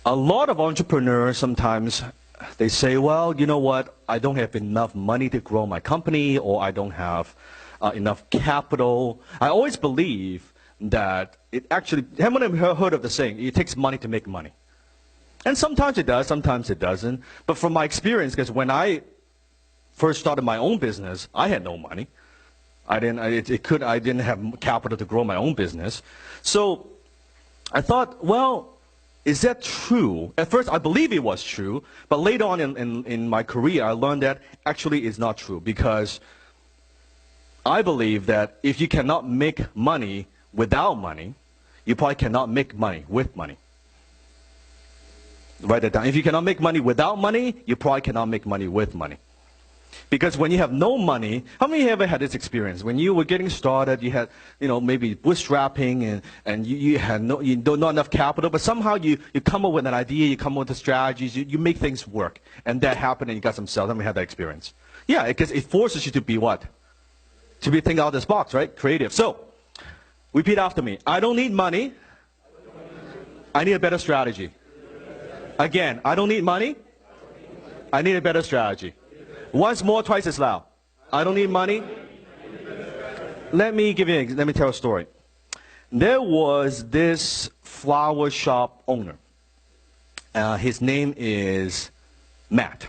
A lot of entrepreneurs sometimes they say, well, you know what, I don't have enough money to grow my company, or I don't have enough capital. I always believe that it actually, haven't you heard of the saying, it takes money to make money? And sometimes it does, sometimes it doesn't. But from my experience, because when I first started my own business, I had no money. I didn't have capital to grow my own business. So I thought, well, is that true? At first, I believe it was true, but later on in my career, I learned that actually it's not true, because I believe that if you cannot make money without money, you probably cannot make money with money. Write that down. If you cannot make money without money, you probably cannot make money with money. Because when you have no money, how many of you ever had this experience? When you were getting started, you had, maybe bootstrapping, and you had not enough capital, but somehow you come up with an idea, you come up with the strategies, you make things work. And that happened, and you got some sales. How many had that experience? Yeah, because it forces you to be what? To be thinking out of this box, right? Creative. So, repeat after me. I don't need money. I need a better strategy. Again, I don't need money. I need a better strategy. Once more, twice as loud. I don't need money. Let me tell a story. There was this flower shop owner. His name is Matt.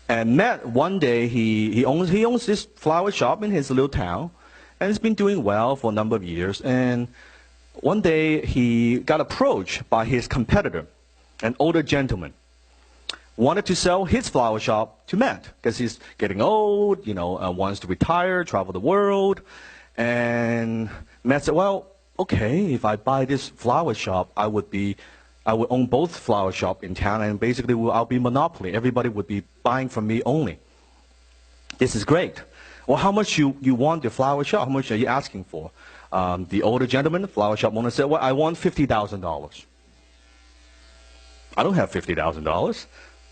And Matt, one day, he owns this flower shop in his little town, and it's been doing well for a number of years. And one day, he got approached by his competitor, an older gentleman, wanted to sell his flower shop to Matt because he's getting old, wants to retire, travel the world. And Matt said, well, okay, if I buy this flower shop, I would own both flower shop in town, and basically I'll be monopoly. Everybody would be buying from me only. This is great. Well, how much you want the flower shop? How much are you asking for? The older gentleman, the flower shop owner, said, well, I want $50,000. I don't have $50,000.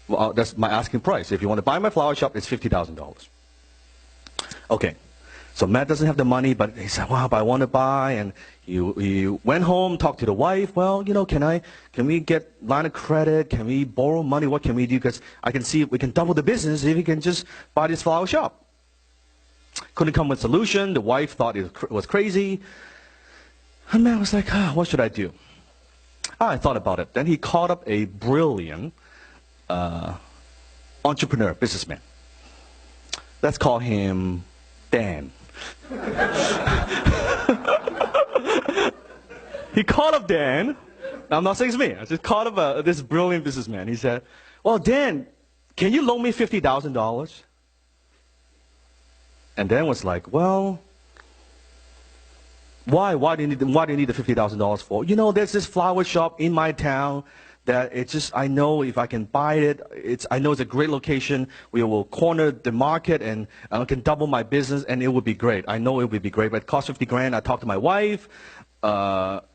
Well, that's my asking price. If you want to buy my flower shop, it's $50,000. Okay. So Matt doesn't have the money, but he said, wow, but I want to buy. And he went home, talked to the wife. Well, can we get line of credit? Can we borrow money? What can we do? Because I can see we can double the business if we can just buy this flower shop. Couldn't come with a solution. The wife thought it was crazy. And Matt was like, what should I do? I thought about it. Then he called up a brilliant entrepreneur, businessman. Let's call him Dan. He called up Dan. I'm not saying it's me. I just called up this brilliant businessman. He said, well, Dan, can you loan me $50,000? And Dan was like, well, why do you need the $50,000 for? There's this flower shop in my town that I know if I can buy it, I know it's a great location. We will corner the market, and I can double my business, and it would be great. I know it would be great, but it costs $50,000. I talked to my wife.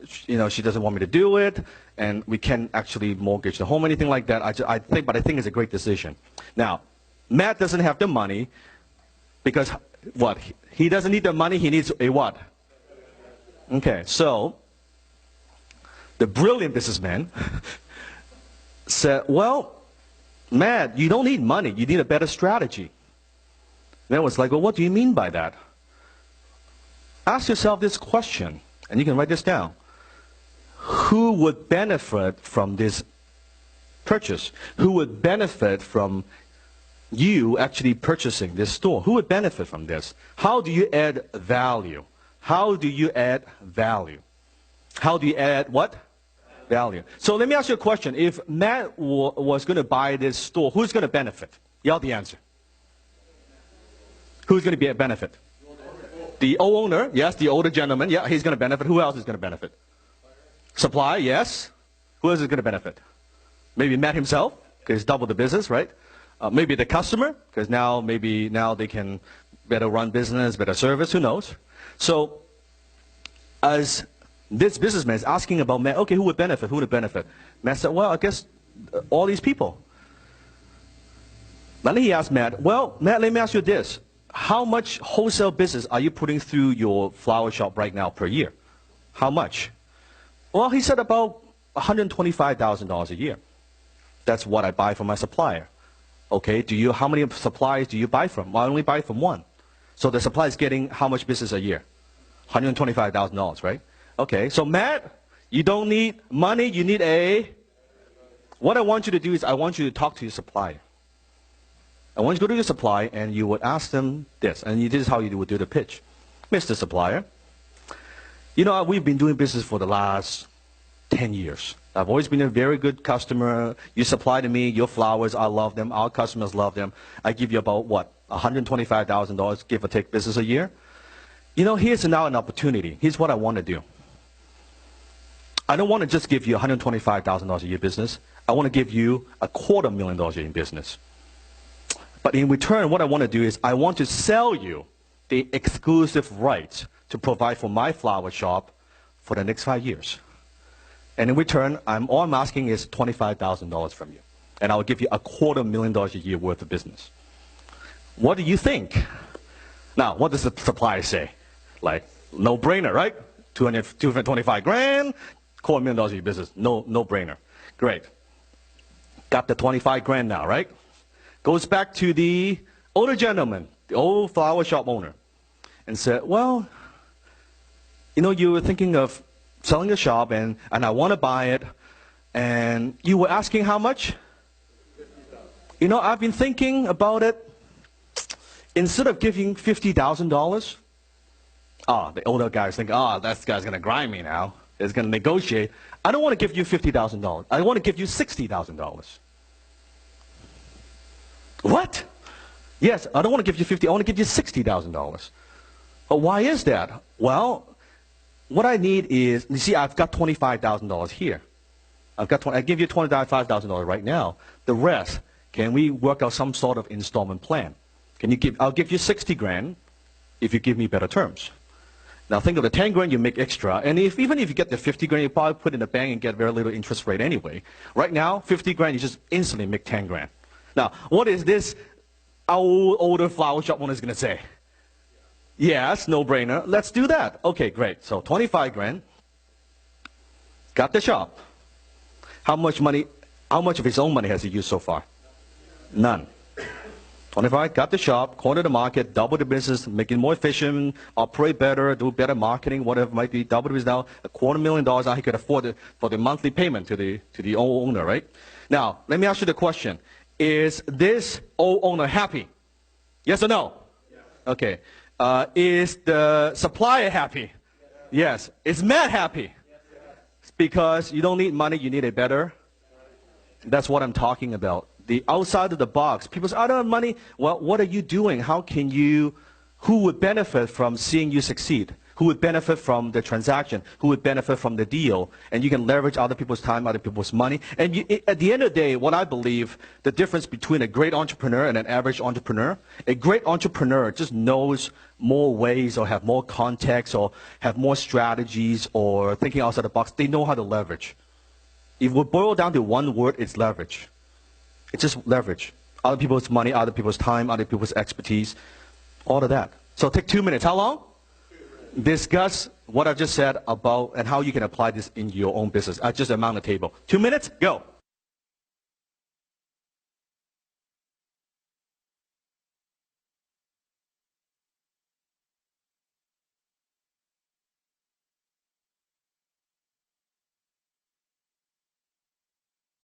She doesn't want me to do it, and we can't actually mortgage the home, anything like that. I think it's a great decision. Now, Matt doesn't have the money because what? He doesn't need the money. He needs a what? Okay, so the brilliant businessman said, well, Matt, you don't need money. You need a better strategy. Matt was like, well, what do you mean by that? Ask yourself this question, and you can write this down. Who would benefit from this purchase? Who would benefit from you actually purchasing this store? Who would benefit from this? How do you add value? How do you add value? How do you add what? Value. So let me ask you a question. If Matt was going to buy this store, who's going to benefit? Yell the answer. Who's going to be a benefit? The owner, yes, the older gentleman, yeah, he's going to benefit. Who else is going to benefit? Supply, yes. Who else is going to benefit? Maybe Matt himself, because he's doubled the business, right? Maybe the customer, because now they can better run business, better service, who knows? So, as this businessman is asking about Matt, okay, who would benefit? Who would benefit? Matt said, well, I guess all these people. Then he asked Matt, well, Matt, let me ask you this. How much wholesale business are you putting through your flower shop right now per year? How much? Well, he said about $125,000 a year. That's what I buy from my supplier. Okay, how many suppliers do you buy from? Well, I only buy from one. So the supplier is getting how much business a year? $125,000, right? Okay, so Matt, you don't need money, you need what I want you to do is I want you to talk to your supplier. I want you to go to your supplier and you would ask them this, and this is how you would do the pitch. Mr. Supplier, you know, we've been doing business for the last 10 years. I've always been a very good customer. You supply to me your flowers. I love them. Our customers love them. I give you about, what, $125,000, give or take, business a year. You know, here's now an opportunity. Here's what I want to do. I don't want to just give you $125,000 a year business. I want to give you $250,000 a year in business. But in return, what I want to do is I want to sell you the exclusive rights to provide for my flower shop for the next 5 years. And in return, all I'm asking is $25,000 from you. And I'll give you $250,000 a year worth of business. What do you think? Now, what does the supplier say? Like, no brainer, right? 225 grand, $250,000 a year business. No brainer. Great. Got the 25 grand now, right? Goes back to the older gentleman, the old flower shop owner, and said, well, you know, you were thinking of selling the shop, and I want to buy it, and you were asking how much? You know, I've been thinking about it. Instead of giving $50,000, the older guy's thinking, that guy's going to grind me now. He's going to negotiate. I don't want to give you $50,000. I want to give you $60,000. What? Yes, I don't want to give you $50,000. I want to give you $60,000. But why is that? Well, what I need is, you see, I've got $25,000 here. I give you $25,000 right now. The rest, can we work out some sort of installment plan? I'll give you 60 grand if you give me better terms. Now think of the 10 grand you make extra, and even if you get the 50 grand, you probably put in the bank and get very little interest rate anyway. Right now, 50 grand, you just instantly make 10 grand. Now, what is this older flower shop owner is going to say? Yes, no brainer. Let's do that. Okay, great. So 25 grand. Got the shop. How much of his own money has he used so far? None. 25, got the shop, corner the market, double the business, make it more efficient, operate better, do better marketing, whatever it might be. Double the business now, $250,000 now he could afford it for the monthly payment to the old owner, right? Now, let me ask you the question. Is this old owner happy? Yes or no? Yes. Okay. Is the supplier happy? Yes. Is Matt happy? Yes. Because you don't need money, you need a better. That's what I'm talking about. The outside of the box. People say, I don't have money. Well, what are you doing? Who would benefit from seeing you succeed? Who would benefit from the transaction? Who would benefit from the deal? And you can leverage other people's time, other people's money. And at the end of the day, what I believe, the difference between a great entrepreneur and an average entrepreneur, a great entrepreneur just knows more ways or have more context or have more strategies or thinking outside the box. They know how to leverage. If we boil down to one word, it's leverage. It's just leverage. Other people's money, other people's time, other people's expertise, all of that. So take 2 minutes. How long? 2 minutes. Discuss what I just said about and how you can apply this in your own business. I just amount the table. 2 minutes? Go.